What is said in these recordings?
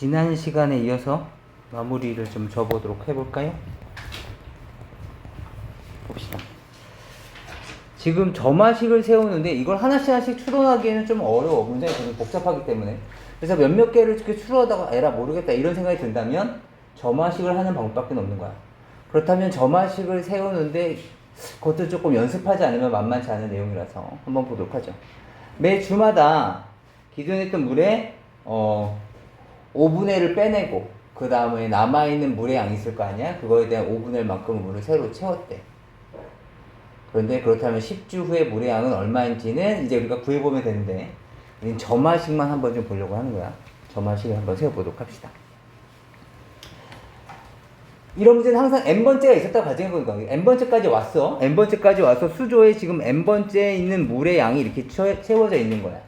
지난 시간에 이어서 마무리를 좀 줘보도록 해볼까요? 봅시다. 지금 점화식을 세우는데 이걸 하나씩 하나씩 추론하기에는 좀 어려워. 문장이 되게 복잡하기 때문에. 그래서 몇몇 개를 이렇게 추론하다가 에라 모르겠다 이런 생각이 든다면 점화식을 하는 방법밖에 없는 거야. 그렇다면 점화식을 세우는데 그것도 조금 연습하지 않으면 만만치 않은 내용이라서 한번 보도록 하죠. 매 주마다 기존에 있던 물에 5분의 1을 빼내고 그 다음에 남아있는 물의 양이 있을 거 아니야? 그거에 대한 5분의 1만큼 물을 새로 채웠대. 그런데 그렇다면 10주 후에 물의 양은 얼마인지는 이제 우리가 구해보면 되는데 점화식만 한번 좀 보려고 하는 거야. 점화식을 한번 세워보도록 합시다. 이런 문제는 항상 n번째가 있었다고 가정해보는 거야. n번째까지 왔어. n번째까지 와서 수조에 지금 n번째에 있는 물의 양이 이렇게 채워져 있는 거야.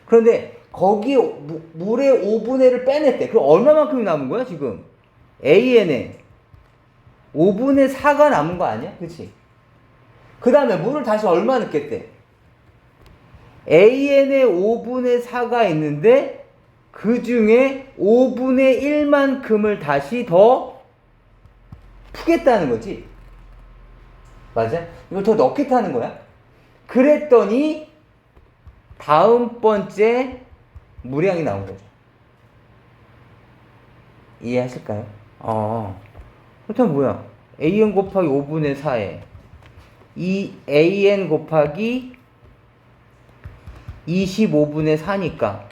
그런데 거기 물의 5분의 1을 빼냈대. 그럼 얼마만큼이 남은 거야 지금? AN에 5분의 4가 남은 거 아니야? 그치? 그 다음에 물을 다시 얼마 넣겠대? AN에 5분의 4가 있는데 그 중에 5분의 1만큼을 다시 더 푸겠다는 거지. 맞아? 이걸 더 넣겠다는 거야. 그랬더니 다음번째 물량이 나온 거죠. 이해하실까요? 그렇다면 뭐야? AN 곱하기 5분의 4에 이 AN 곱하기 25분의 4니까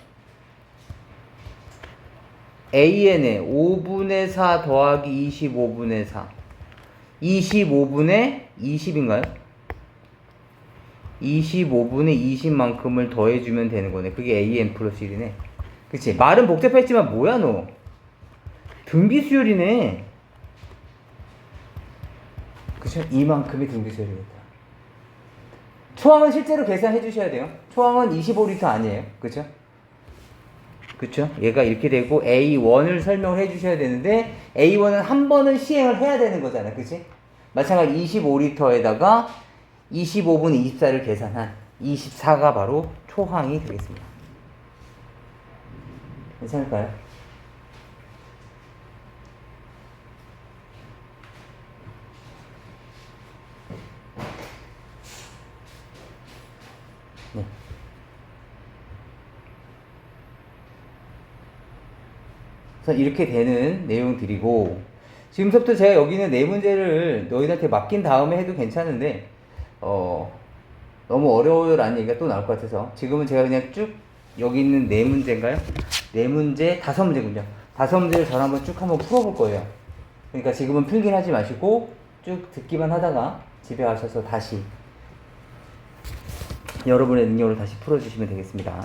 AN에 5분의 4 더하기 25분의 4 25분의 20인가요? 25분의 20만큼을 더해주면 되는 거네. 그게 AN 플러스 1이네. 그치? 말은 복잡했지만 뭐야 너? 등비수열이네. 그쵸? 이만큼이 등비수열이겠다. 초항은 실제로 계산해 주셔야 돼요. 초항은 25리터 아니에요. 그쵸? 그쵸? 얘가 이렇게 되고 A1을 설명을 해 주셔야 되는데 A1은 한 번은 시행을 해야 되는 거잖아. 그치? 마찬가지로 25리터에다가 25분의 24를 계산한 24가 바로 초항이 되겠습니다. 괜찮을까요? 네. 그래서 이렇게 되는 내용들이고 지금부터 제가 여기 있는 네 문제를 너희들한테 맡긴 다음에 해도 괜찮은데 너무 어려워요라는 얘기가 또 나올 것 같아서 지금은 제가 그냥 쭉 여기 있는 네 문제인가요? 네 문제, 다섯 문제군요. 다섯 문제를 저랑 한번 쭉 한번 풀어볼 거예요. 그러니까 지금은 필기는 하지 마시고 쭉 듣기만 하다가 집에 가셔서 다시 여러분의 능력으로 다시 풀어주시면 되겠습니다.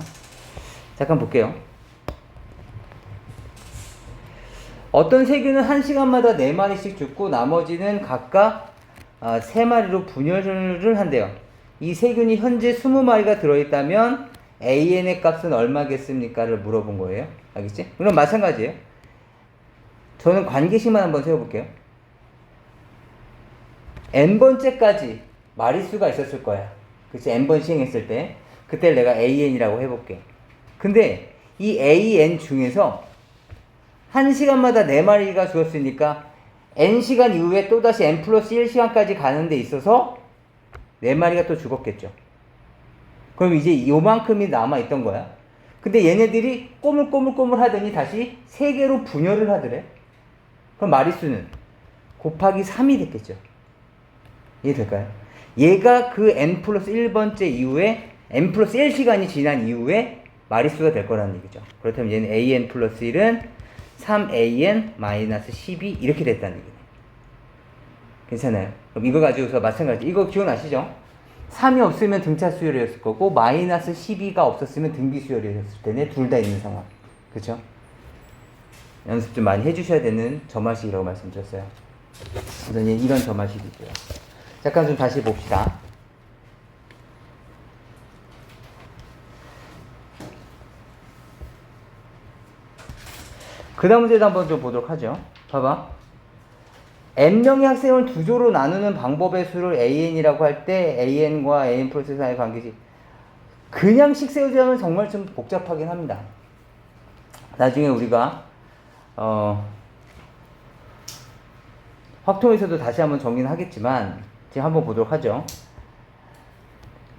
잠깐 볼게요. 어떤 세균은 1시간마다 4마리씩 죽고 나머지는 각각 3마리로 분열을 한대요. 이 세균이 현재 20마리가 들어있다면 AN의 값은 얼마겠습니까?를 물어본 거예요. 알겠지? 그럼 마찬가지예요. 저는 관계식만 한번 세워볼게요. n번째까지 마리수가 있었을 거야. 그치? n번 시행했을 때 그때 내가 AN이라고 해볼게. 근데 이 AN 중에서 1시간마다 4마리가 죽었으니까 n시간 이후에 또다시 n 플러스 1시간까지 가는 데 있어서 4마리가 또 죽었겠죠. 그럼 이제 요만큼이 남아있던 거야. 근데 얘네들이 꼬물꼬물꼬물 하더니 다시 3개로 분열을 하더래. 그럼 마리수는 곱하기 3이 됐겠죠. 이해될까요? 얘가 그 n 플러스 1번째 이후에 n 플러스 1시간이 지난 이후에 마리수가 될 거라는 얘기죠. 그렇다면 얘는 an 플러스 1은 3an 마이너스 12 이렇게 됐다는 얘기네. 괜찮아요? 그럼 이거 가지고서 마찬가지. 이거 기억나시죠? 3이 없으면 등차 수열이었을 거고 마이너스 12가 없었으면 등비 수열이었을 테네. 둘 다 있는 상황. 그쵸? 연습 좀 많이 해주셔야 되는 점화식이라고 말씀드렸어요. 우선 이런 점화식이고요. 잠깐 좀 다시 봅시다. 그 다음 문제도 한번 좀 보도록 하죠. 봐봐. n명의 학생을 두 조로 나누는 방법의 수를 an이라고 할 때 an과 an 플러스 4의 관계식. 그냥 식 세우자면 정말 좀 복잡하긴 합니다. 나중에 우리가 확통에서도 다시 한번 정리는 하겠지만 지금 한번 보도록 하죠.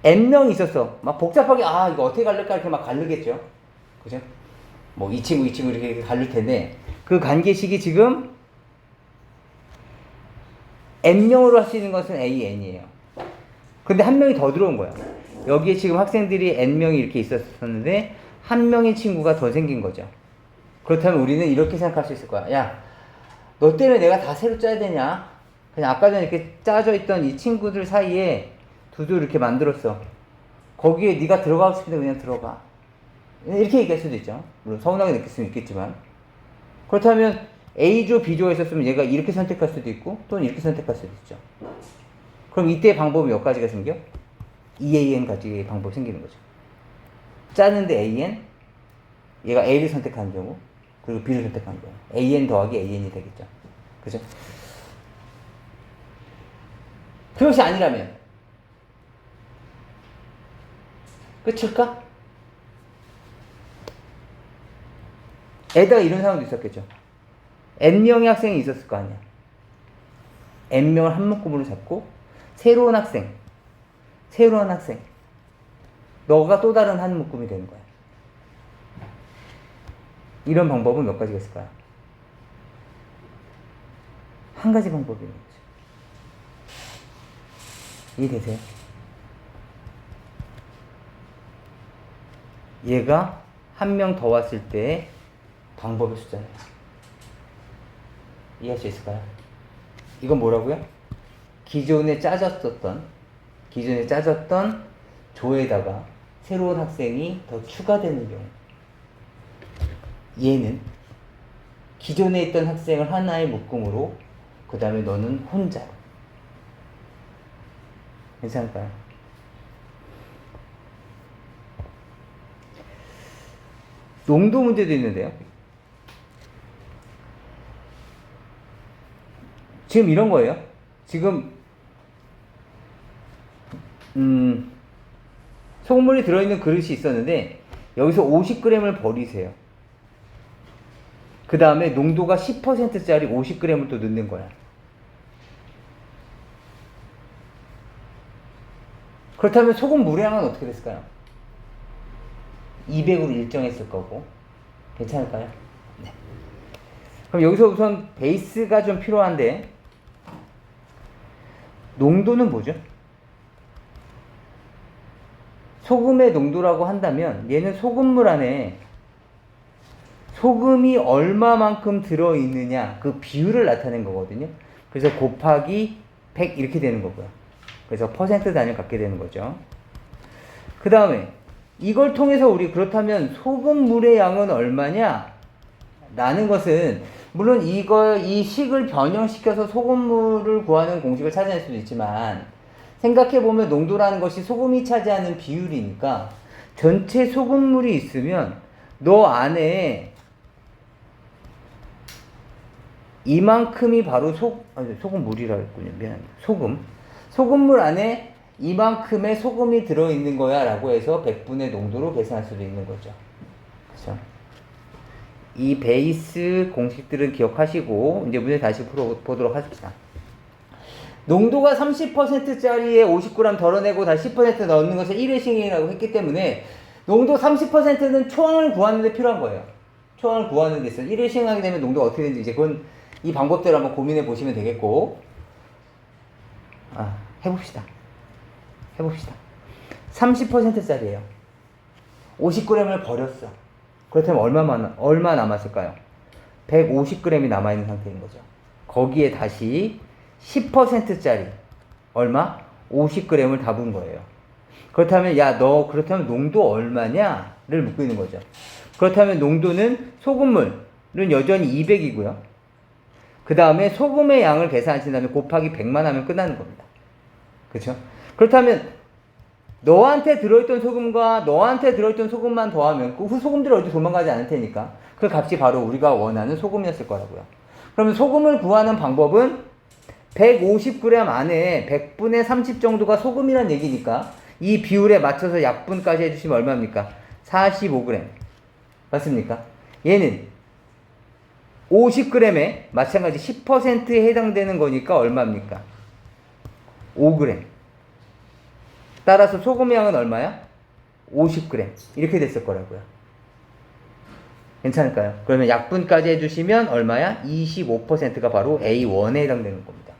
n명이 있었어. 막 복잡하게 이거 어떻게 갈릴까 이렇게 막 갈르겠죠. 그죠? 뭐 이 친구 이렇게 갈릴 텐데 그 관계식이 지금 n명으로 할 수 있는 것은 an이에요. 근데 한 명이 더 들어온 거야. 여기에 지금 학생들이 n명이 이렇게 있었는데 한 명의 친구가 더 생긴 거죠. 그렇다면 우리는 이렇게 생각할 수 있을 거야. 야, 너 때문에 내가 다 새로 짜야 되냐? 그냥 아까 전에 이렇게 짜져 있던 이 친구들 사이에 두두 이렇게 만들었어. 거기에 네가 들어가고 싶은데 그냥 들어가. 이렇게 얘기할 수도 있죠. 물론 서운하게 느낄 수는 있겠지만. 그렇다면 A조, B조가 있었으면 얘가 이렇게 선택할 수도 있고 또는 이렇게 선택할 수도 있죠. 그럼 이때 방법이 몇 가지가 생겨? EAN 가지의 방법이 생기는 거죠. 짜는데 AN, 얘가 A를 선택하는 경우, 그리고 B를 선택하는 경우. AN 더하기 AN이 되겠죠. 그죠? 그것이 아니라면 끝일까? 에다가 이런 상황도 있었겠죠. N명의 학생이 있었을 거 아니야. N명을 한 묶음으로 잡고 새로운 학생 너가 또 다른 한 묶음이 되는 거야. 이런 방법은 몇 가지가 있을까요? 한 가지 방법이 있는 거죠. 이해되세요? 얘가 한 명 더 왔을 때 방법의 숫자예요. 이해할 수 있을까요? 이건 뭐라고요? 기존에 짜졌던 조에다가 새로운 학생이 더 추가되는 경우. 얘는 기존에 있던 학생을 하나의 묶음으로 그 다음에 너는 혼자로. 괜찮을까요? 농도 문제도 있는데요. 지금 이런 거예요. 지금 소금물이 들어있는 그릇이 있었는데 여기서 50g을 버리세요. 그 다음에 농도가 10%짜리 50g을 또 넣는 거야. 그렇다면 소금 물의 양은 어떻게 됐을까요? 200으로 일정했을 거고. 괜찮을까요? 네. 그럼 여기서 우선 베이스가 좀 필요한데 농도는 뭐죠? 소금의 농도라고 한다면 얘는 소금물 안에 소금이 얼마만큼 들어있느냐 그 비율을 나타낸 거거든요. 그래서 곱하기 100 이렇게 되는 거고요. 그래서 퍼센트 단위를 갖게 되는 거죠. 그 다음에 이걸 통해서 우리 그렇다면 소금물의 양은 얼마냐? 라는 것은 물론 이 식을 변형시켜서 소금물을 구하는 공식을 찾아낼 수도 있지만 생각해보면 농도라는 것이 소금이 차지하는 비율이니까 전체 소금물이 있으면 너 안에 이만큼이 바로 소금물이라 했군요. 미안합니다. 소금물 안에 이만큼의 소금이 들어있는 거야 라고 해서 100분의 농도로 계산할 수도 있는 거죠. 그렇죠? 이 베이스 공식들은 기억하시고 이제 문제 다시 보도록 하십시다. 농도가 30%짜리에 50g 덜어내고 다시 10% 넣는 것을 1회싱이라고 했기 때문에 농도 30%는 초항을 구하는 데 필요한 거예요. 초항을 구하는 데 있어요. 1회싱 하게 되면 농도가 어떻게 되는지 이제 그건 이 방법대로 한번 고민해 보시면 되겠고 해봅시다. 30%짜리예요. 50g을 버렸어. 그렇다면 얼마 남았을까요? 150g이 남아있는 상태인 거죠. 거기에 다시 10%짜리 얼마? 50g을 다 분 거예요. 그렇다면 그렇다면 농도 얼마냐?를 묻고 있는 거죠. 그렇다면 농도는 소금물은 여전히 200이고요. 그 다음에 소금의 양을 계산하신 다음에 곱하기 100만 하면 끝나는 겁니다. 그렇죠? 그렇다면 너한테 들어있던 소금과 너한테 들어있던 소금만 더하면 그 소금들이 어디 도망가지 않을 테니까 그 값이 바로 우리가 원하는 소금이었을 거라고요. 그러면 소금을 구하는 방법은 150g 안에 100분의 30 정도가 소금이란 얘기니까 이 비율에 맞춰서 약분까지 해주시면 얼마입니까? 45g. 맞습니까? 얘는 50g에 마찬가지 10%에 해당되는 거니까 얼마입니까? 5g. 따라서 소금의 양은 얼마야? 50g. 이렇게 됐을 거라고요. 괜찮을까요? 그러면 약분까지 해주시면 얼마야? 25%가 바로 A1에 해당되는 겁니다.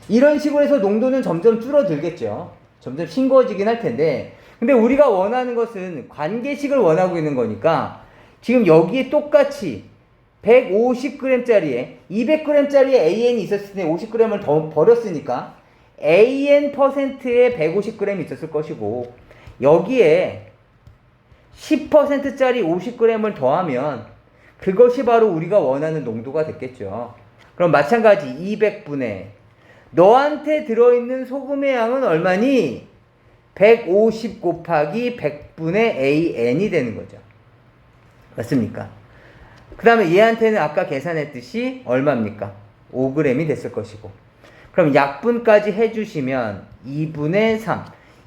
이런 식으로 해서 농도는 점점 줄어들겠죠. 점점 싱거워지긴 할 텐데, 근데 우리가 원하는 것은 관계식을 원하고 있는 거니까 지금 여기에 똑같이 150g짜리에 200g짜리에 AN이 있었을 때 50g을 더 버렸으니까 AN%에 150g 있었을 것이고, 여기에 10%짜리 50g을 더하면 그것이 바로 우리가 원하는 농도가 됐겠죠. 그럼 마찬가지 200분의 너한테 들어있는 소금의 양은 얼마니? 150 곱하기 100분의 AN이 되는 거죠. 맞습니까? 그 다음에 얘한테는 아까 계산했듯이 얼마입니까? 5g이 됐을 것이고, 그럼 약분까지 해주시면 2분의 3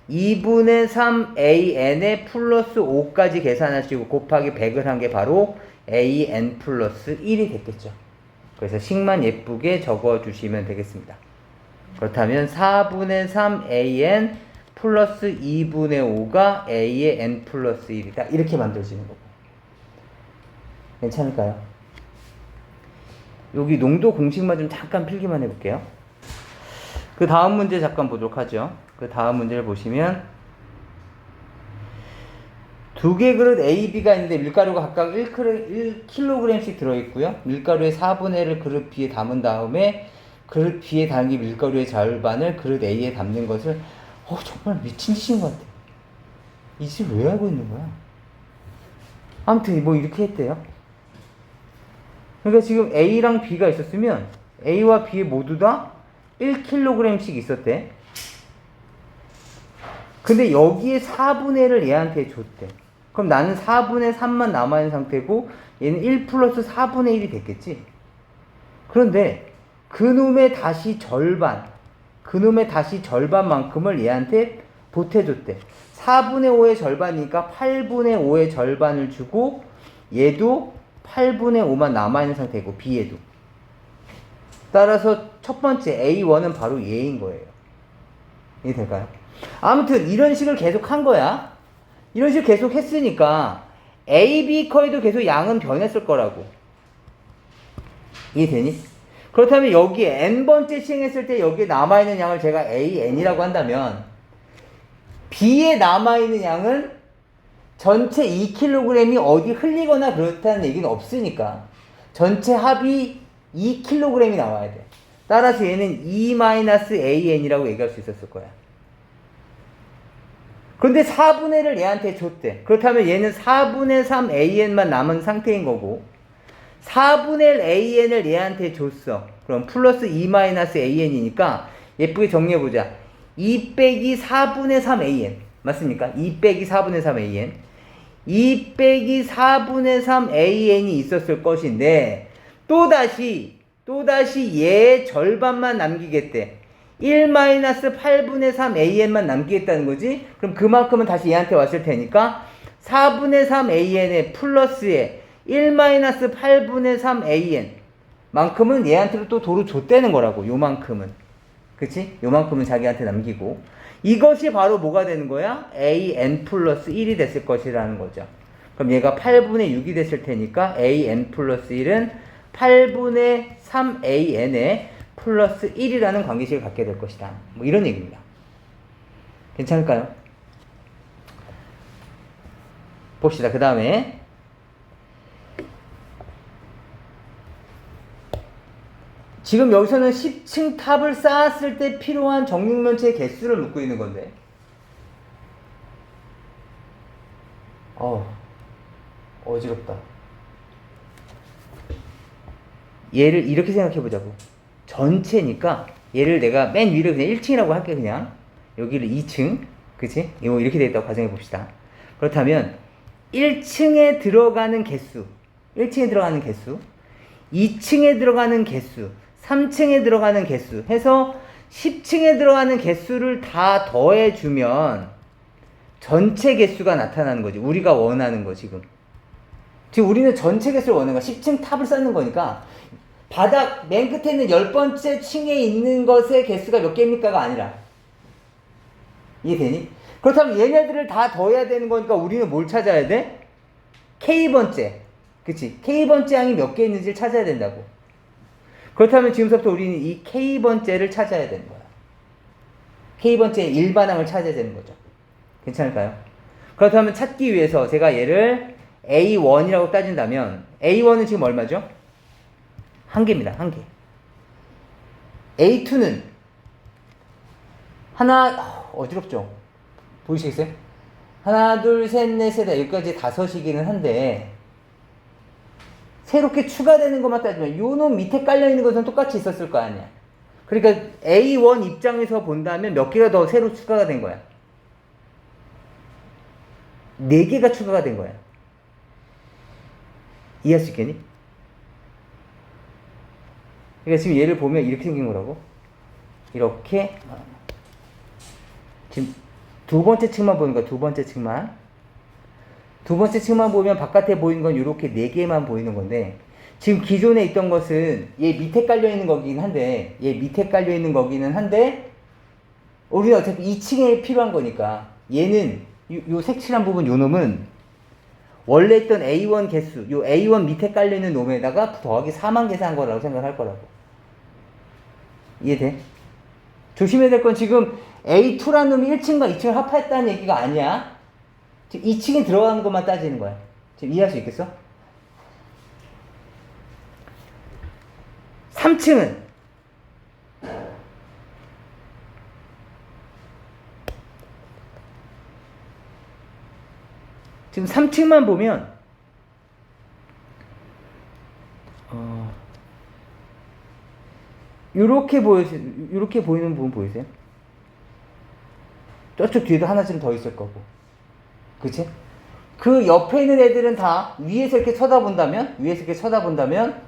2분의 3 AN에 플러스 5까지 계산하시고 곱하기 100을 한 게 바로 AN 플러스 1이 됐겠죠. 그래서 식만 예쁘게 적어주시면 되겠습니다. 그렇다면 4분의 3 AN 플러스 2분의 5가 A의 N 플러스 1이다. 이렇게 만들어지는 거고. 괜찮을까요? 여기 농도 공식만 좀 잠깐 필기만 해볼게요. 그 다음 문제 잠깐 보도록 하죠. 그 다음 문제를 보시면 두 개 그릇 A, B가 있는데 밀가루가 각각 1kg씩 들어있고요. 밀가루의 4분의 1을 그릇 B에 담은 다음에 그릇 B에 담긴 밀가루의 절반을 그릇 A에 담는 것을 정말 미친 짓인 것 같아. 이 짓을 왜 하고 있는 거야? 아무튼 뭐 이렇게 했대요. 그러니까 지금 A랑 B가 있었으면 A와 B 모두 다 1kg씩 있었대. 근데 여기에 4분의 1을 얘한테 줬대. 그럼 나는 4분의 3만 남아있는 상태고 얘는 1 플러스 4분의 1이 됐겠지. 그런데 그놈의 다시 절반만큼을 얘한테 보태줬대. 4분의 5의 절반이니까 8분의 5의 절반을 주고 얘도 8분의 5만 남아있는 상태고 B에도. 따라서 첫 번째 A1은 바로 얘인 거예요. 이해될까요? 아무튼 이런 식을 계속 한 거야. 이런 식을 계속 했으니까 A, B 커에도 계속 양은 변했을 거라고. 이해되니? 그렇다면 여기에 n번째 시행했을 때 여기에 남아있는 양을 제가 AN이라고 한다면 B에 남아있는 양은 전체 2kg이 어디 흘리거나 그렇다는 얘기는 없으니까 전체 합이 2kg이 나와야 돼. 따라서 얘는 E-AN이라고 얘기할 수 있었을 거야. 그런데 4분의 1을 얘한테 줬대. 그렇다면 얘는 4분의 3 AN만 남은 상태인 거고 4분의 1 AN을 얘한테 줬어. 그럼 플러스 E-AN이니까 예쁘게 정리해보자. 2 빼기 4분의 3 AN 맞습니까? 2 빼기 4분의 3 AN 2 빼기 4분의 3 AN이 있었을 것인데 또다시 얘의 절반만 남기겠대. 1-8분의 3 AN만 남기겠다는 거지. 그럼 그만큼은 다시 얘한테 왔을 테니까 4분의 3 AN의 플러스에 1-8분의 3 AN 만큼은 얘한테도 또 도로 줬다는 거라고. 요만큼은. 그치? 요만큼은 자기한테 남기고. 이것이 바로 뭐가 되는 거야? AN 플러스 1이 됐을 것이라는 거죠. 그럼 얘가 8분의 6이 됐을 테니까 AN 플러스 1은 8분의 3 AN에 플러스 1이라는 관계식을 갖게 될 것이다. 뭐 이런 얘기입니다. 괜찮을까요? 봅시다. 그 다음에 지금 여기서는 10층 탑을 쌓았을 때 필요한 정육면체의 개수를 묻고 있는 건데 어지럽다. 얘를 이렇게 생각해보자고. 전체니까 얘를 내가 맨 위를 그냥 1층이라고 할게. 그냥 여기를 2층 그치? 이렇게 되어있다고 가정해봅시다. 그렇다면 1층에 들어가는 개수 2층에 들어가는 개수 3층에 들어가는 개수 해서 10층에 들어가는 개수를 다 더해주면 전체 개수가 나타나는 거지. 우리가 원하는 거 지금. 지금 우리는 전체 개수를 원하는 거야. 10층 탑을 쌓는 거니까 바닥 맨 끝에 있는 10번째 층에 있는 것의 개수가 몇 개입니까가 아니라. 이해되니? 그렇다면 얘네들을 다 더해야 되는 거니까 우리는 뭘 찾아야 돼? K번째. 그치? K번째 항이 몇 개 있는지를 찾아야 된다고. 그렇다면 지금부터 우리는 이 K번째를 찾아야 되는 거야. K번째의 일반항을 찾아야 되는 거죠. 괜찮을까요? 그렇다면 찾기 위해서 제가 얘를 A1이라고 따진다면 A1은 지금 얼마죠? 한 개입니다. 한 개. A2는 하나, 어지럽죠? 보이시겠어요? 하나, 둘, 셋, 넷, 셋, 여기까지 다섯이기는 한데 새롭게 추가되는 것만 따지면 요놈 밑에 깔려있는 것은 똑같이 있었을 거 아니야. 그러니까 A1 입장에서 본다면 몇 개가 더 새로 추가가 된 거야? 4개가 추가가 된 거야. 이해할 수 있겠니? 그러니까 지금 얘를 보면 이렇게 생긴 거라고. 이렇게 지금 두 번째 층만 보는 거야. 두 번째 층만. 두 번째 층만 보면 바깥에 보이는 건 이렇게 4개만 보이는 건데 지금 기존에 있던 것은 얘 밑에 깔려 있는 거긴 한데 우리는 어차피 2층에 필요한 거니까 얘는 요 색칠한 부분 요 놈은 원래 있던 A1 개수 요 A1 밑에 깔려 있는 놈에다가 더하기 4만 계산한 거라고 생각할 거라고. 이해돼? 조심해야 될 건 지금 A2라는 놈이 1층과 2층을 합했다는 얘기가 아니야. 지금 2층에 들어가는 것만 따지는 거야. 지금 이해할 수 있겠어? 3층은 지금 3층만 보면 요렇게 보이는 부분 보이세요? 저쪽 뒤에도 하나쯤 더 있을 거고. 그치? 그 옆에 있는 애들은 다 위에서 이렇게 쳐다본다면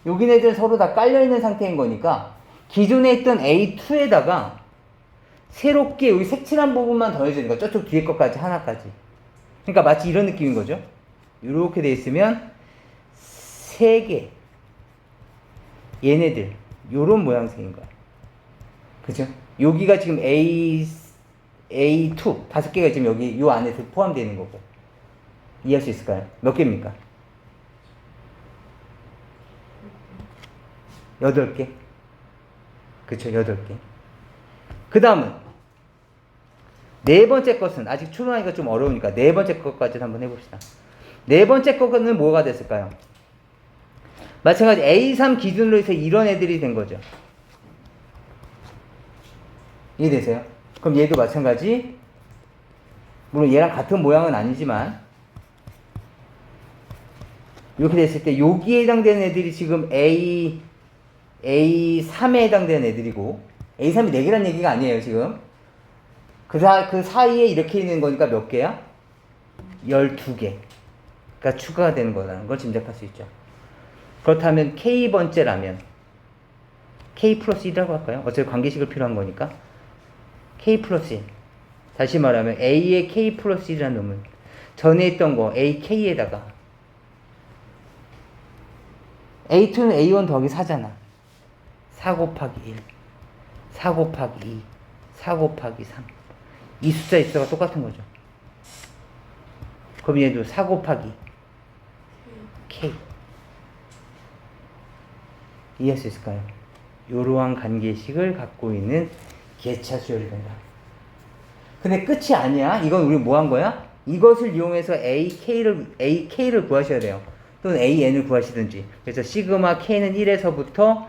여기 애들은 서로 다 깔려있는 상태인 거니까 기존에 있던 A2에다가 새롭게 여기 색칠한 부분만 더해주는 거야. 저쪽 뒤에 것까지 하나까지. 그러니까 마치 이런 느낌인 거죠. 이렇게 돼 있으면 3개 얘네들 요런 모양새인 거야. 그죠? 여기가 지금 A2 5개가 지금 여기 요 안에 포함되어 있는 거고. 이해할 수 있을까요? 몇 개입니까? 8개. 그쵸, 8개. 그 다음은 네 번째 것은 아직 추론하기가 좀 어려우니까 네 번째 것까지 한번 해봅시다. 네 번째 것은 뭐가 됐을까요? 마찬가지 A3 기준으로 해서 이런 애들이 된 거죠. 이해되세요? 그럼 얘도 마찬가지. 물론 얘랑 같은 모양은 아니지만 이렇게 됐을 때 여기에 해당되는 애들이 지금 A3에 해당되는 애들이고 A3이 4개란 얘기가 아니에요 지금. 그 사이에 이렇게 있는 거니까 몇 개야? 12개가 추가가 되는 거라는 걸 짐작할 수 있죠. 그렇다면 K번째라면 K 플러스 1이라고 할까요? 어차피 관계식을 필요한 거니까 K 플러스 1. 다시 말하면 A의 K 플러스 1이라는 놈은 전에 있던 거 AK에다가 A2는 A1 더하기 4잖아. 4 곱하기 1, 4 곱하기 2, 4 곱하기 3. 이 숫자 입수가 똑같은 거죠. 그럼 얘도 4 곱하기 K. 이해할 수 있을까요? 이러한 관계식을 갖고 있는 개차 수열이 된다. 근데 끝이 아니야. 이건 우리 뭐 한 거야? 이것을 이용해서 AK를 구하셔야 돼요. 또는 AN을 구하시든지. 그래서 시그마 K는 1에서부터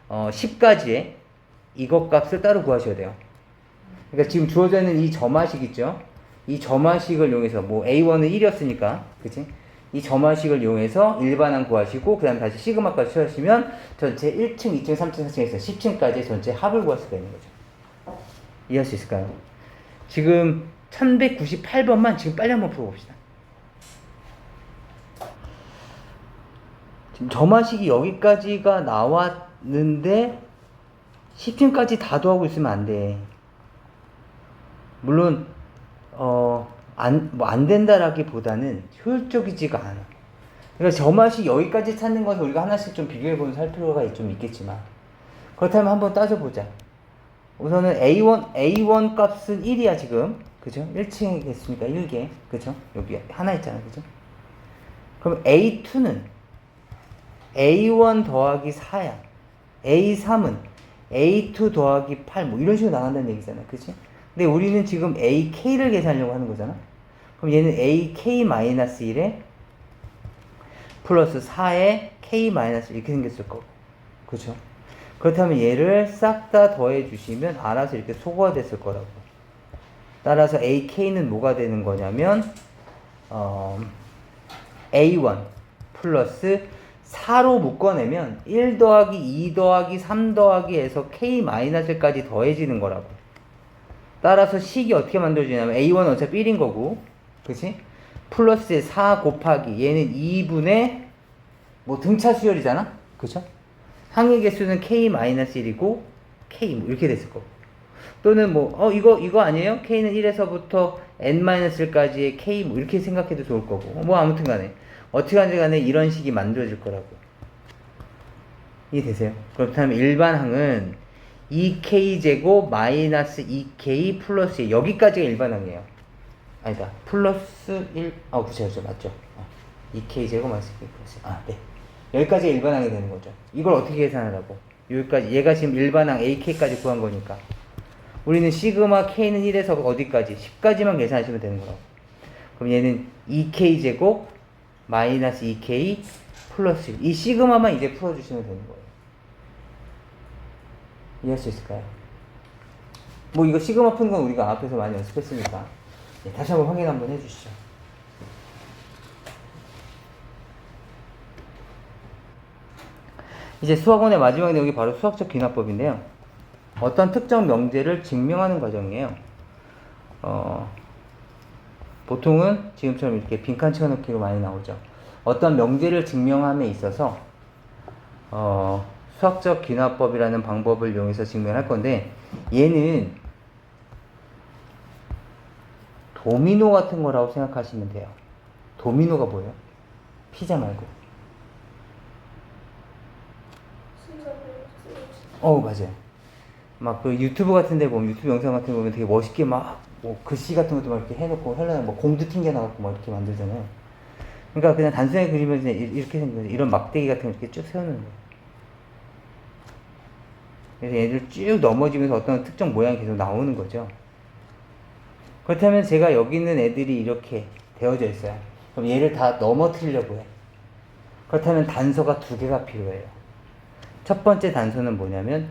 10까지의 이것 값을 따로 구하셔야 돼요. 그러니까 지금 주어져 있는 이 점화식 있죠? 이 점화식을 이용해서 뭐 A1은 1이었으니까 그치? 이 점화식을 이용해서 일반항 구하시고 그 다음에 다시 시그마까지 취하시면 전체 1층, 2층, 3층, 4층에서 10층까지 전체 합을 구할 수가 있는 거죠. 이해할 수 있을까요? 지금 1198번만 지금 빨리 한번 풀어봅시다. 지금 점화식이 여기까지가 나왔는데 10층까지 다 더하고 있으면 안 돼. 물론 안 된다라기보다는 효율적이지가 않아. 그러니까 저 맛이 여기까지 찾는 것을 우리가 하나씩 좀 비교해보면서 할 필요가 좀 있겠지만, 그렇다면 한번 따져보자. 우선은 A1 값은 1이야, 지금. 그죠? 1층이겠습니까? 1개. 그죠? 여기 하나 있잖아. 그죠? 그럼 A2는 A1 더하기 4야. A3은 A2 더하기 8, 뭐 이런 식으로 나간다는 얘기잖아. 그치? 근데 우리는 지금 AK를 계산하려고 하는 거잖아. 그럼 얘는 AK-1에 플러스 4에 K-1 이렇게 생겼을 거고. 그죠? 그렇다면 얘를 싹 다 더해 주시면 알아서 이렇게 소거됐을 거라고. 따라서 AK는 뭐가 되는 거냐면 A1 플러스 4로 묶어내면 1 더하기 2 더하기 3 더하기 해서 K-1까지 더해지는 거라고. 따라서 식이 어떻게 만들어지냐면 A1은 어차피 1인 거고, 그치? 플러스에 4 곱하기 얘는 2분의 뭐 등차 수열이잖아? 그쵸? 항의 개수는 K-1이고 K 뭐 이렇게 됐을 거고. 또는 뭐 이거 아니에요? K는 1에서부터 N-1까지의 K 뭐 이렇게 생각해도 좋을 거고. 뭐 아무튼 간에 어떻게 하든 간에 이런 식이 만들어질 거라고. 이해되세요? 그렇다면 일반항은 2K제곱 마이너스 2K 플러스 1. 여기까지가 일반항이에요. 아니다. 플러스 1. 그쵸. 맞죠. 2K제곱 마이너스 2K 플러스 1. 네. 여기까지가 일반항이 되는 거죠. 이걸 어떻게 계산하라고? 여기까지. 얘가 지금 일반항 AK까지 구한 거니까. 우리는 시그마 K는 1에서 어디까지? 10까지만 계산하시면 되는 거라고. 그럼 얘는 2K제곱 마이너스 2K 플러스 1. 이 시그마만 이제 풀어주시면 되는 거예요. 이해할 수 있을까요? 뭐 이거 시그마 푸는 건 우리가 앞에서 많이 연습했으니까 네, 다시 한번 확인 한번 해주시죠. 이제 수학원의 마지막 내용이 바로 수학적 귀납법인데요. 어떤 특정 명제를 증명하는 과정이에요. 보통은 지금처럼 이렇게 빈칸 채워넣기로 많이 나오죠. 어떤 명제를 증명함에 있어서 수학적 귀납법이라는 방법을 이용해서 증명할 건데, 얘는 도미노 같은 거라고 생각하시면 돼요. 도미노가 뭐예요? 피자 말고. 맞아요. 막 그 유튜브 같은 데 보면, 유튜브 영상 같은 데 보면 되게 멋있게 막 뭐 글씨 같은 것도 막 이렇게 해놓고 하려면 뭐 공도 튕겨나갖고 막 이렇게 만들잖아요. 그러니까 그냥 단순하게 그리면 그냥 이렇게 생긴 거죠. 이런 막대기 같은 거 이렇게 쭉 세우는 거예요. 그래서 얘들 쭉 넘어지면서 어떤 특정 모양이 계속 나오는 거죠. 그렇다면 제가 여기 있는 애들이 이렇게 되어져 있어요. 그럼 얘를 다 넘어뜨리려고 해. 그렇다면 단서가 2개가 필요해요. 첫 번째 단서는 뭐냐면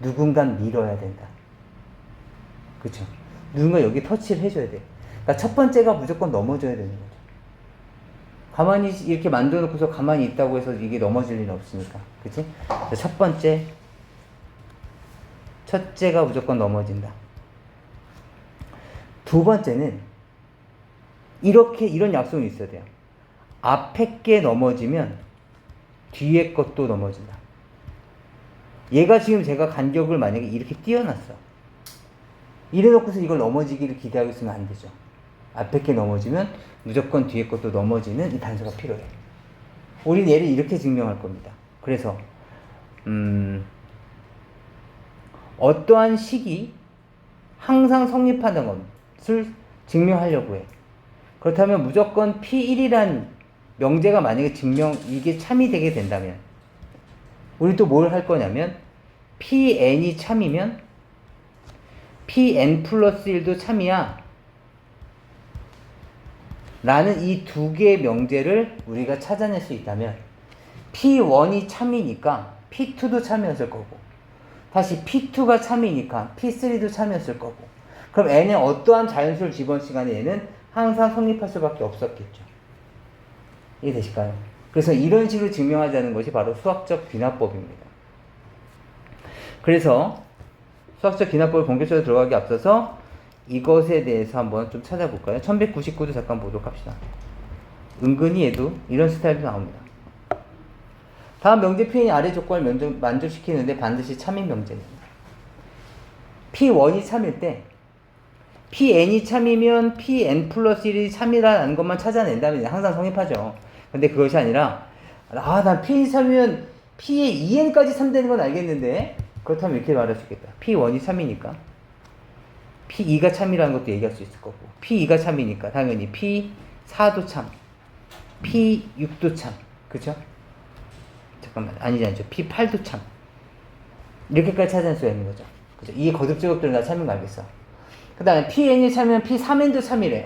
누군간 밀어야 된다. 그쵸? 누군가 여기 터치를 해줘야 돼. 그러니까 첫 번째가 무조건 넘어져야 되는 거죠. 가만히 이렇게 만들어 놓고서 가만히 있다고 해서 이게 넘어질 일은 없으니까. 그치? 첫 번째, 첫째가 무조건 넘어진다. 두 번째는 이런 약속이 있어야 돼요. 앞에 게 넘어지면 뒤에 것도 넘어진다. 얘가 지금 제가 간격을 만약에 이렇게 띄워놨어. 이래놓고서 이걸 넘어지기를 기대하고 있으면 안 되죠. 앞에 게 넘어지면 무조건 뒤에 것도 넘어지는 이 단서가 필요해요. 우린 얘를 이렇게 증명할 겁니다. 그래서 어떠한 식이 항상 성립하는 것을 증명하려고 해. 그렇다면 무조건 P1이란 명제가 만약에 이게 참이 되게 된다면, 우리 또 뭘 할 거냐면, Pn이 참이면 Pn 플러스 1도 참이야 라는 이 2개의 명제를 우리가 찾아낼 수 있다면, P1이 참이니까 P2도 참이었을 거고, 다시 P2가 참이니까 P3도 참이었을 거고, 그럼 N에 어떠한 자연수를 집어넣은 시간에 얘는 항상 성립할 수밖에 없었겠죠. 이해되실까요? 그래서 이런 식으로 증명하자는 것이 바로 수학적 귀납법입니다. 그래서 수학적 귀납법을 본격적으로 들어가기 앞서서 이것에 대해서 한번 좀 찾아볼까요? 1199도 잠깐 보도록 합시다. 은근히 얘도 이런 스타일도 나옵니다. 다음 명제 Pn이 아래 조건을 만족시키는데 반드시 참인 명제입니다. P1이 참일 때 Pn이 참이면 Pn 플러스 1이 참이라는 것만 찾아낸다면 항상 성립하죠. 근데 그것이 아니라 난 P 3이면 P의 2n까지 3 되는 건 알겠는데 그렇다면 이렇게 말할 수 있겠다. P1이 3이니까 P2가 참이라는 것도 얘기할 수 있을 거고 P2가 참이니까 당연히 P4도 참 P6도 참 그죠? 잠깐만 아니죠 P8도 참 이렇게까지 찾아낼 수가 있는 거죠. 그죠? 이 거듭 제곱들은 다 참인 거 알겠어. 그 다음에 Pn이 참이면 P3n도 참이래.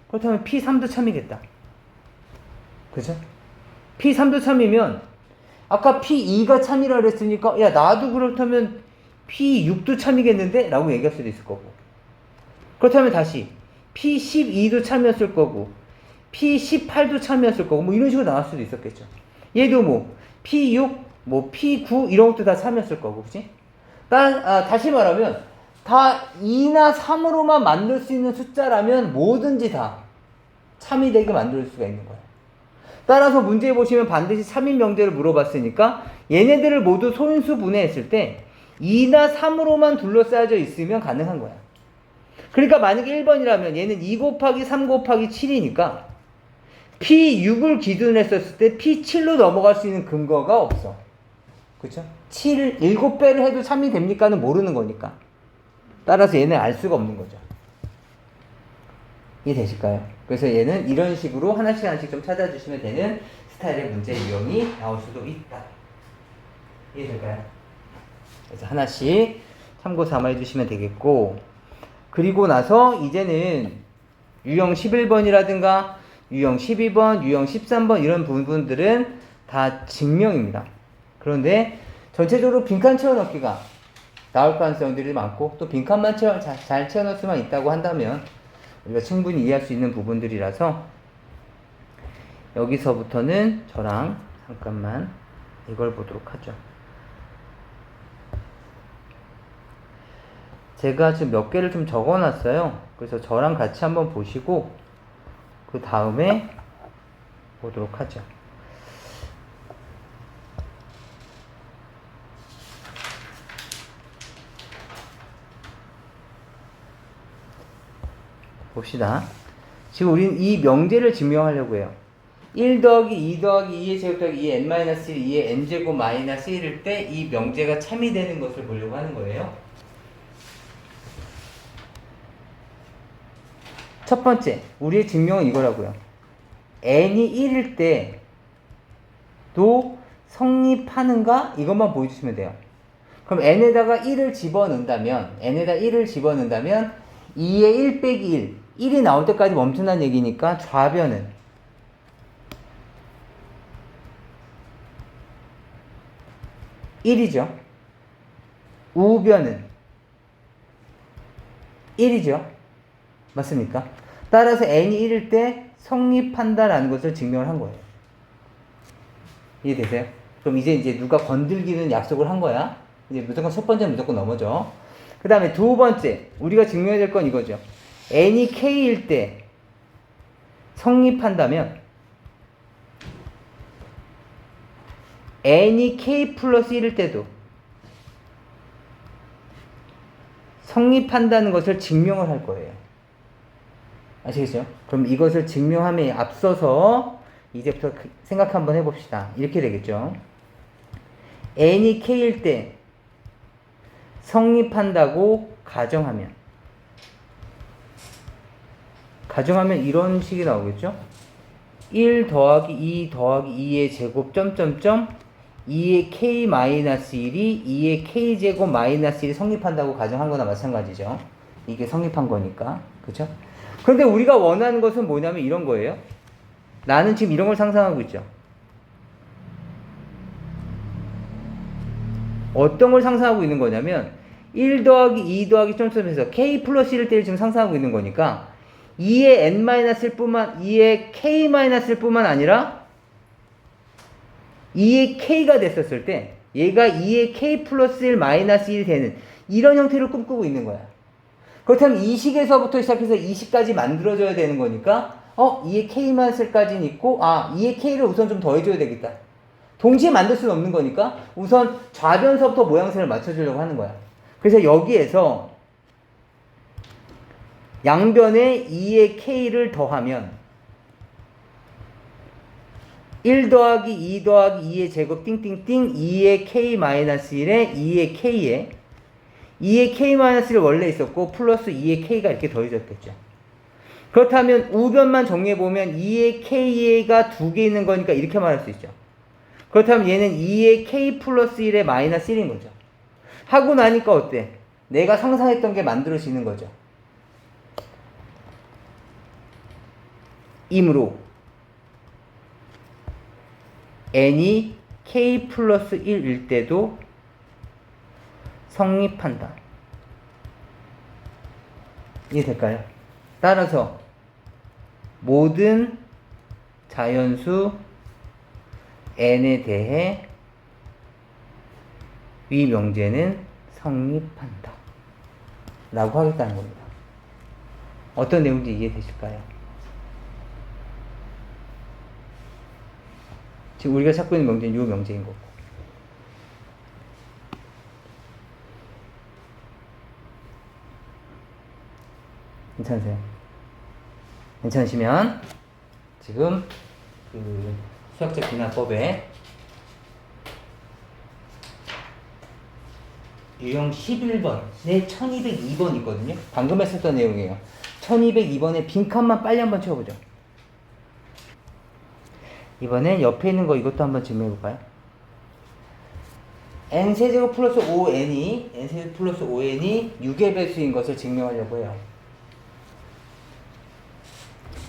그렇다면 P3도 참이겠다. 그죠? P3도 참이면 아까 P2가 참이라 그랬으니까 야 나도 그렇다면 P6도 참이겠는데? 라고 얘기할 수도 있을 거고 그렇다면 다시 P12도 참이었을 거고 P18도 참이었을 거고 뭐 이런 식으로 나올 수도 있었겠죠. 얘도 뭐 P6, 뭐 P9 이런 것도 다 참이었을 거고 그치? 다시 말하면 다 2나 3으로만 만들 수 있는 숫자라면 뭐든지 다 참이 되게 만들 수가 있는 거예요. 따라서 문제에 보시면 반드시 3인 명제를 물어봤으니까 얘네들을 모두 소인수 분해했을 때 2나 3으로만 둘러싸여져 있으면 가능한 거야. 그러니까 만약에 1번이라면 얘는 2 곱하기 3 곱하기 7이니까 P6을 기준으로 했었을 때 P7로 넘어갈 수 있는 근거가 없어. 그쵸? 7배를 해도 3이 됩니까는 모르는 거니까. 따라서 얘는 알 수가 없는 거죠. 이해되실까요? 그래서 얘는 이런 식으로 하나씩 좀 찾아주시면 되는 스타일의 문제 유형이 나올 수도 있다. 이해될까요? 그래서 하나씩 참고 삼아 해주시면 되겠고 그리고 나서 이제는 유형 11번이라든가 유형 12번, 유형 13번 이런 부분들은 다 증명입니다. 그런데 전체적으로 빈칸 채워넣기가 나올 가능성들이 많고 또 빈칸만 잘 채워넣을 수만 있다고 한다면 우리가 충분히 이해할 수 있는 부분들이라서 여기서부터는 저랑 잠깐만 이걸 보도록 하죠. 제가 지금 몇 개를 좀 적어놨어요. 그래서 저랑 같이 한번 보시고 그 다음에 보도록 하죠. 봅시다. 지금 우리는 이 명제를 증명하려고 해요. 1 더하기 2 더하기 2의 제곱 더하기 2의 n-1, 2의 n제곱 마이너스 1일 때 이 명제가 참이 되는 것을 보려고 하는 거예요. 첫 번째, 우리의 증명은 이거라고요. n이 1일 때도 성립하는가? 이것만 보여주시면 돼요. 그럼 n에다가 1을 집어넣는다면 2의 1 빼기 1이 나올 때까지 멈춘다는 얘기니까 좌변은 1이죠. 우변은 1이죠. 맞습니까? 따라서 n이 1일 때 성립한다라는 것을 증명을 한 거예요. 이해되세요? 그럼 이제 누가 건들기는 약속을 한 거야. 이제 무조건 첫 번째는 무조건 넘어져. 그 다음에 두 번째, 우리가 증명해야 될 건 이거죠. n이 k일 때 성립한다면 n이 k 플러스 1일 때도 성립한다는 것을 증명을 할 거예요. 아시겠죠? 그럼 이것을 증명함에 앞서서 이제부터 생각 한번 해봅시다. 이렇게 되겠죠. n이 k일 때 성립한다고 가정하면 이런 식이 나오겠죠? 1 더하기 2 더하기 2의 제곱 점점점 2의 k 마이너스 1이 2의 k 제곱 마이너스 1이 성립한다고 가정한 거나 마찬가지죠. 이게 성립한 거니까. 그죠? 그런데 우리가 원하는 것은 뭐냐면 이런 거예요. 나는 지금 이런 걸 상상하고 있죠. 어떤 걸 상상하고 있는 거냐면 1 더하기 2 더하기 점점에서 k 플러스 1일 때를 지금 상상하고 있는 거니까 2의 n-일 뿐만 2의 k-일 뿐만 아니라 2의 k가 됐었을 때 얘가 2의 k 플러스 1 마이너스 1이 되는 이런 형태를 꿈꾸고 있는 거야. 그렇다면 이 식에서부터 시작해서 이 식까지 만들어져야 되는 거니까 2의 k-까지는 있고 2의 k를 우선 좀 더해줘야 되겠다. 동시에 만들 수는 없는 거니까 우선 좌변서부터 모양새를 맞춰주려고 하는 거야. 그래서 여기에서 양변에 2의 k를 더하면 1 더하기 2 더하기 2의 제곱 띵띵띵 2의 k-1에 2의 k에 2의 k-1이 원래 있었고 플러스 2의 k가 이렇게 더해졌겠죠. 그렇다면 우변만 정리해보면 2의 k가 두 개 있는 거니까 이렇게 말할 수 있죠. 그렇다면 얘는 2의 k 플러스 1의 마이너스 1인 거죠. 하고 나니까 어때? 내가 상상했던 게 만들어지는 거죠. 이므로 n이 k 플러스 1일 때도 성립한다. 이해될까요? 따라서 모든 자연수 n에 대해 위 명제는 성립한다 라고 하겠다는 겁니다. 어떤 내용인지 이해되실까요? 지금 우리가 찾고 있는 명제는 이 명제인 거고. 괜찮으세요? 괜찮으시면 지금 그 수학적 비난법에 유형 11번에 1202번 있거든요. 방금 했었던 내용이에요. 1202번에 빈칸만 빨리 한번 채워보죠. 이번엔 옆에 있는 거 이것도 한번 증명해볼까요? n세제곱 플러스 5n이 n세제곱 플러스 5n이 6의 배수인 것을 증명하려고 해요.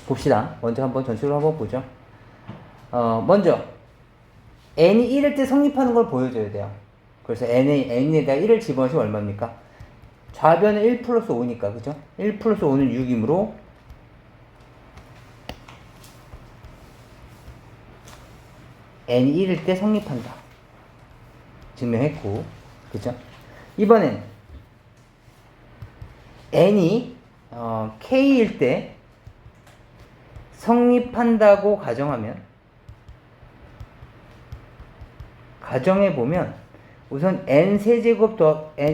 봅시다. 먼저 한번 전체로 한번 보죠. 먼저 n이 1일 때 성립하는 걸 보여줘야 돼요. 그래서 n에다가 1을 집어넣으면 얼마입니까? 좌변은 1 플러스 5니까 그죠? 1 플러스 5는 6이므로 n이 1일 때 성립한다. 증명했고 그죠? 이번엔 n이 k일 때 성립한다고 가정해보면 우선 n세제곱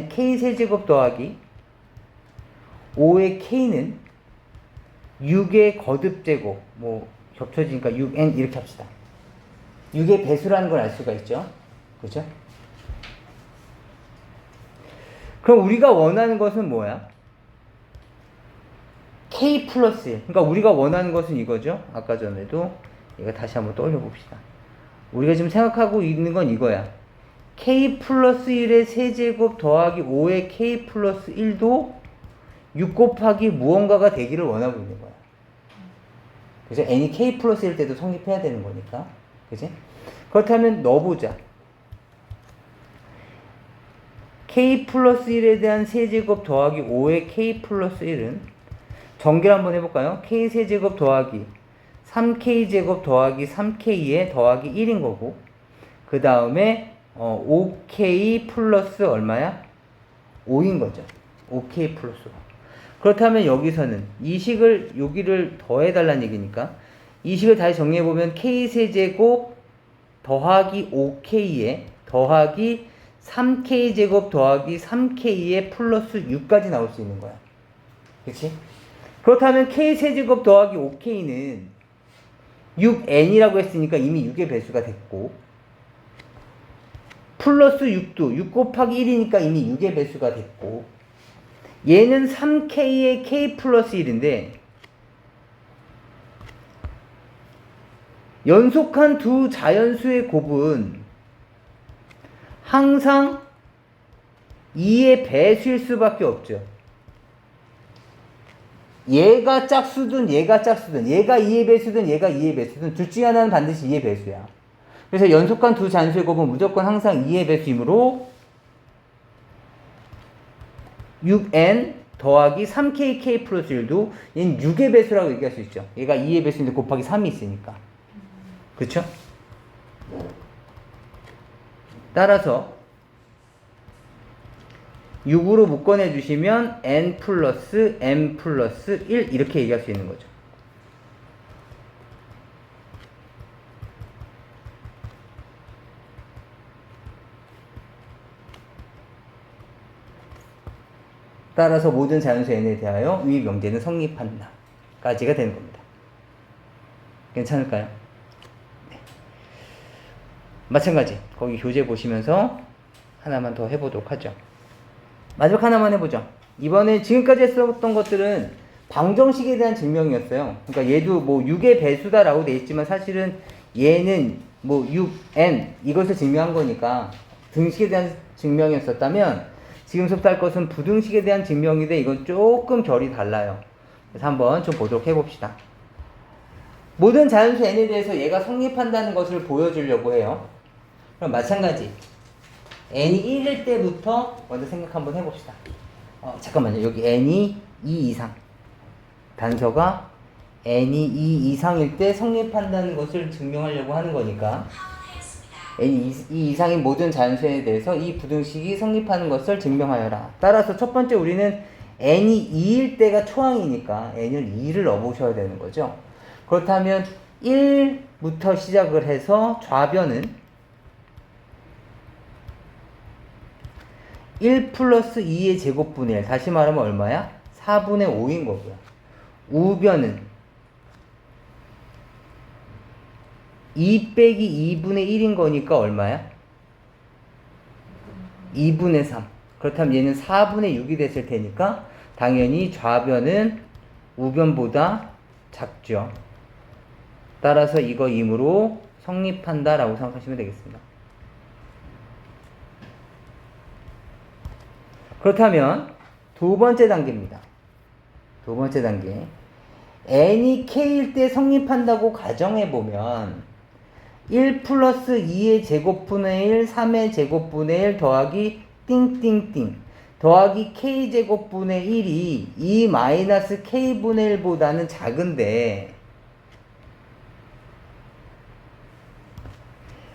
k세제곱 더하기 5의 k는 6의 거듭제곱 뭐 겹쳐지니까 6n 이렇게 합시다. 6의 배수라는 걸 알 수가 있죠. 그죠? 그럼 우리가 원하는 것은 뭐야? k 플러스 1. 그러니까 우리가 원하는 것은 이거죠. 아까 전에도 이거 다시 한번 떠올려 봅시다. 우리가 지금 생각하고 있는 건 이거야. k 플러스 1의 세제곱 더하기 5의 k 플러스 1도 6 곱하기 무언가가 되기를 원하고 있는 거야. 그래서 n이 k 플러스 1 때도 성립해야 되는 거니까. 그지? 그렇다면 넣어보자. k 플러스 1에 대한 세제곱 더하기 5의 k 플러스 1은 전개를 한번 해볼까요? k 세제곱 더하기 3k 제곱 더하기 3k에 더하기 1인 거고 그 다음에 5k 플러스 얼마야? 5인 거죠. 5k 플러스 5. 그렇다면 여기서는 이 식을 여기를 더해달라는 얘기니까 이 식을 다시 정리해보면 k 세제곱 더하기 5k에 더하기 3k 제곱 더하기 3k에 플러스 6까지 나올 수 있는 거야. 그치? 그렇다면 k 세제곱 더하기 5k는 6n이라고 했으니까 이미 6의 배수가 됐고 플러스 6도 6 곱하기 1이니까 이미 6의 배수가 됐고 얘는 3k의 k 플러스 1인데 연속한 두 자연수의 곱은 항상 2의 배수일 수밖에 없죠. 얘가 짝수든 얘가 짝수든 얘가 2의 배수든 얘가 2의 배수든 둘 중에 하나는 반드시 2의 배수야. 그래서 연속한 두 자연수의 곱은 무조건 항상 2의 배수이므로 6n 더하기 3kk 플러스 1도 얘는 6의 배수라고 얘기할 수 있죠. 얘가 2의 배수인데 곱하기 3이 있으니까. 그렇죠? 따라서 6으로 묶어내 주시면 n 플러스 m 플러스 1 이렇게 얘기할 수 있는 거죠. 따라서 모든 자연수 n에 대하여 위 명제는 성립한다 까지가 되는 겁니다. 괜찮을까요? 네. 마찬가지 거기 교재 보시면서 하나만 더 해보도록 하죠. 마지막 하나만 해보죠. 이번에 지금까지 했었던 것들은 방정식에 대한 증명이었어요. 그러니까 얘도 뭐 6의 배수다라고 돼 있지만 사실은 얘는 뭐 6n 이것을 증명한 거니까 등식에 대한 증명이었었다면 지금부터 할 것은 부등식에 대한 증명인데 이건 조금 결이 달라요. 그래서 한번 좀 보도록 해봅시다. 모든 자연수 n에 대해서 얘가 성립한다는 것을 보여주려고 해요. 그럼 마찬가지 n이 1일 때부터 먼저 생각 한번 해봅시다. 잠깐만요. 여기 n이 2 이상 단서가 n이 2 이상일 때 성립한다는 것을 증명하려고 하는 거니까 n이 2 이상인 모든 자연수에 대해서 이 부등식이 성립하는 것을 증명하여라. 따라서 첫 번째 우리는 n이 2일 때가 초항이니까 n을 2를 넣어보셔야 되는 거죠. 그렇다면 1부터 시작을 해서 좌변은 1 플러스 2의 제곱분의 1 다시 말하면 얼마야? 4분의 5인 거고요. 우변은 2 빼기 2분의 1인 거니까 얼마야? 2분의 3. 그렇다면 얘는 4분의 6이 됐을 테니까 당연히 좌변은 우변보다 작죠. 따라서 이거 임으로 성립한다 라고 생각하시면 되겠습니다. 그렇다면 두 번째 단계입니다. 두 번째 단계. n이 k일 때 성립한다고 가정해보면 1 플러스 2의 제곱분의 1, 3의 제곱분의 1 더하기 띵띵띵 더하기 k제곱분의 1이 2 마이너스 k분의 1보다는 작은데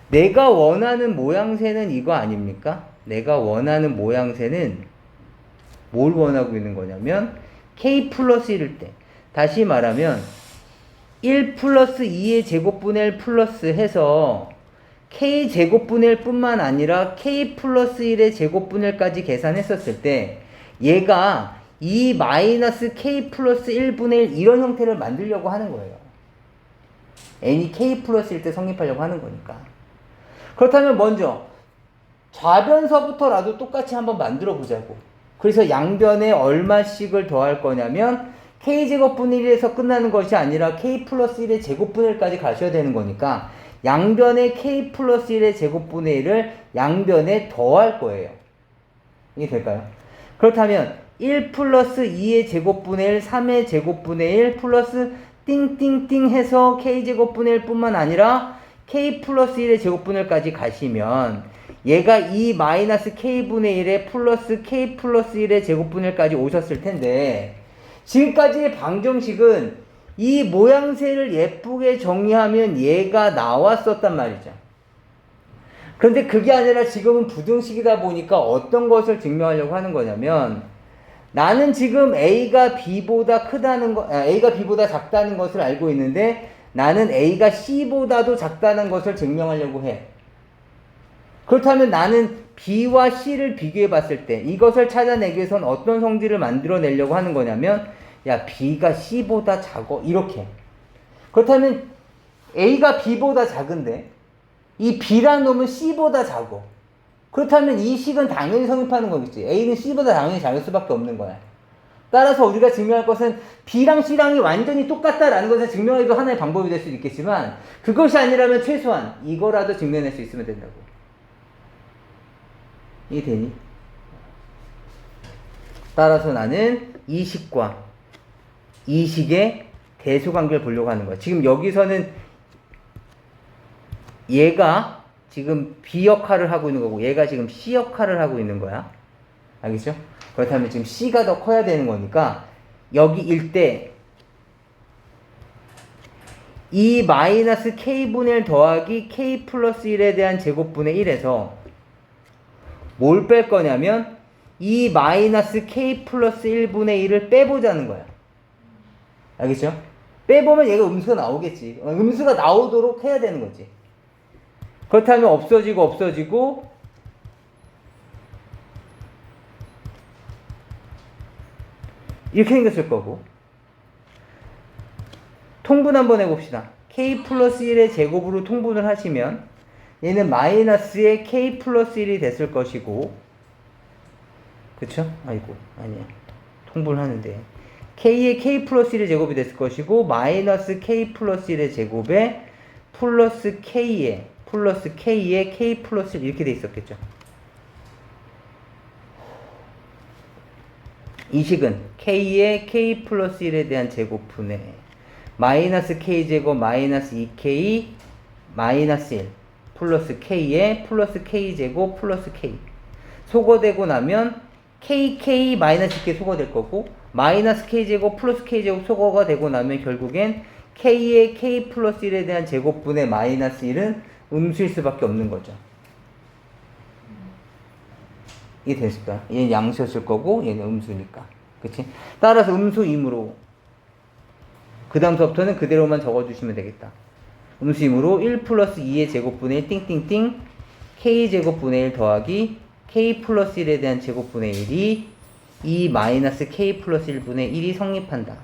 내가 원하는 모양새는 이거 아닙니까? 내가 원하는 모양새는 뭘 원하고 있는 거냐면 k 플러스 1일 때 다시 말하면 1 플러스 2의 제곱분의 1 플러스 해서 k 제곱분의 1 뿐만 아니라 k 플러스 1의 제곱분의 1까지 계산했었을 때 얘가 2 마이너스 k 플러스 1분의 1 이런 형태를 만들려고 하는 거예요. n이 k 플러스 1 때 성립하려고 하는 거니까. 그렇다면 먼저 좌변서부터라도 똑같이 한번 만들어 보자고. 그래서 양변에 얼마씩을 더할 거냐면 k제곱분의 1에서 끝나는 것이 아니라 k 플러스 1의 제곱분의 1까지 가셔야 되는 거니까 양변에 k 플러스 1의 제곱분의 1을 양변에 더할 거예요. 이게 될까요? 그렇다면 1 플러스 2의 제곱분의 1, 3의 제곱분의 1 플러스 띵띵띵 해서 k제곱분의 1 뿐만 아니라 k 플러스 1의 제곱분의 1까지 가시면 얘가 2 마이너스 k분의 1에 플러스 k 플러스 1의 제곱분의 1까지 오셨을 텐데 지금까지의 방정식은 이 모양새를 예쁘게 정리하면 얘가 나왔었단 말이죠. 그런데 그게 아니라 지금은 부등식이다 보니까 어떤 것을 증명하려고 하는 거냐면 나는 지금 A가 B보다 크다는 거, A가 B보다 작다는 것을 알고 있는데 나는 A가 C보다도 작다는 것을 증명하려고 해. 그렇다면 나는 B와 C를 비교해 봤을 때 이것을 찾아내기 위해서는 어떤 성질을 만들어내려고 하는 거냐면 야 B가 C보다 작어 이렇게. 그렇다면 A가 B보다 작은데 이 B라는 놈은 C보다 작어. 그렇다면 이 식은 당연히 성립하는 거겠지. A는 C보다 당연히 작을 수밖에 없는 거야. 따라서 우리가 증명할 것은 B랑 C랑이 완전히 똑같다라는 것을 증명해도 하나의 방법이 될 수도 있겠지만 그것이 아니라면 최소한 이거라도 증명할 수 있으면 된다고. 이게 되니? 따라서 나는 이 식과 이 식의 대소관계를 보려고 하는 거야. 지금 여기서는 얘가 지금 B 역할을 하고 있는 거고 얘가 지금 C 역할을 하고 있는 거야. 알겠죠? 그렇다면 지금 C가 더 커야 되는 거니까 여기 일 때 2 마이너스 K분의 1 더하기 K 플러스 1에 대한 제곱분의 1에서 뭘 뺄 거냐면 2 마이너스 K 플러스 1분의 1을 빼보자는 거야. 알겠죠? 빼보면 얘가 음수가 나오겠지. 음수가 나오도록 해야 되는 거지. 그렇다면 없어지고 이렇게 생겼을 거고 통분 한번 해봅시다. K 플러스 1의 제곱으로 통분을 하시면 얘는 마이너스의 k 플러스 1이 됐을 것이고, 그쵸? 아이고, 아니야. 통분하는데. k의 k 플러스 1의 제곱이 됐을 것이고, 마이너스 k 플러스 1의 제곱에 플러스 k의 k 플러스 1 이렇게 돼 있었겠죠. 이 식은 k의 k 플러스 1에 대한 제곱분의 마이너스 k 제곱 마이너스 2k 마이너스 1 플러스 k의 플러스 k 제곱 플러스 k 소거되고 나면 kk 마이너스 2k 소거될 거고 마이너스 k 제곱 플러스 k 제곱 소거가 되고 나면 결국엔 k의 k 플러스 1에 대한 제곱분의 마이너스 1은 음수일 수밖에 없는 거죠. 이게 됐을까? 얘는 양수였을 거고 얘는 음수니까. 그치? 따라서 음수이므로 그 다음서부터는 그대로만 적어주시면 되겠다. 음수이므로 1 플러스 2의 제곱분의 1 띵띵띵 k제곱분의 1 더하기 k 플러스 1에 대한 제곱분의 1이 2 마이너스 k 플러스 1분의 1이 성립한다.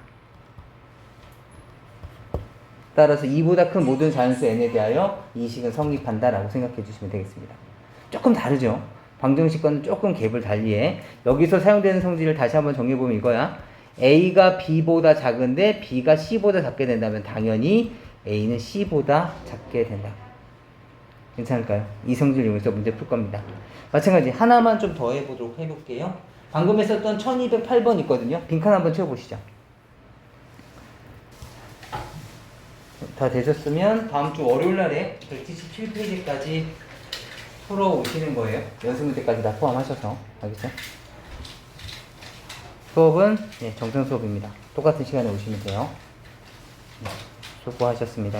따라서 2보다 큰 모든 자연수 n에 대하여 이 식은 성립한다 라고 생각해 주시면 되겠습니다. 조금 다르죠? 방정식과는 조금 갭을 달리해 여기서 사용되는 성질을 다시 한번 정리해보면 이거야. A가 B보다 작은데 B가 C보다 작게 된다면 당연히 A는 C보다 작게 된다. 괜찮을까요? 이 성질 이용해서 문제 풀 겁니다. 마찬가지 하나만 좀 더 해볼게요. 방금 했었던 1208번 있거든요. 빈칸 한번 채워보시죠. 다 되셨으면 다음 주 월요일날에 177페이지까지 풀어오시는 거예요. 연습 문제까지 다 포함하셔서. 알겠죠? 수업은 정상 수업입니다. 똑같은 시간에 오시면 돼요. 수고하셨습니다.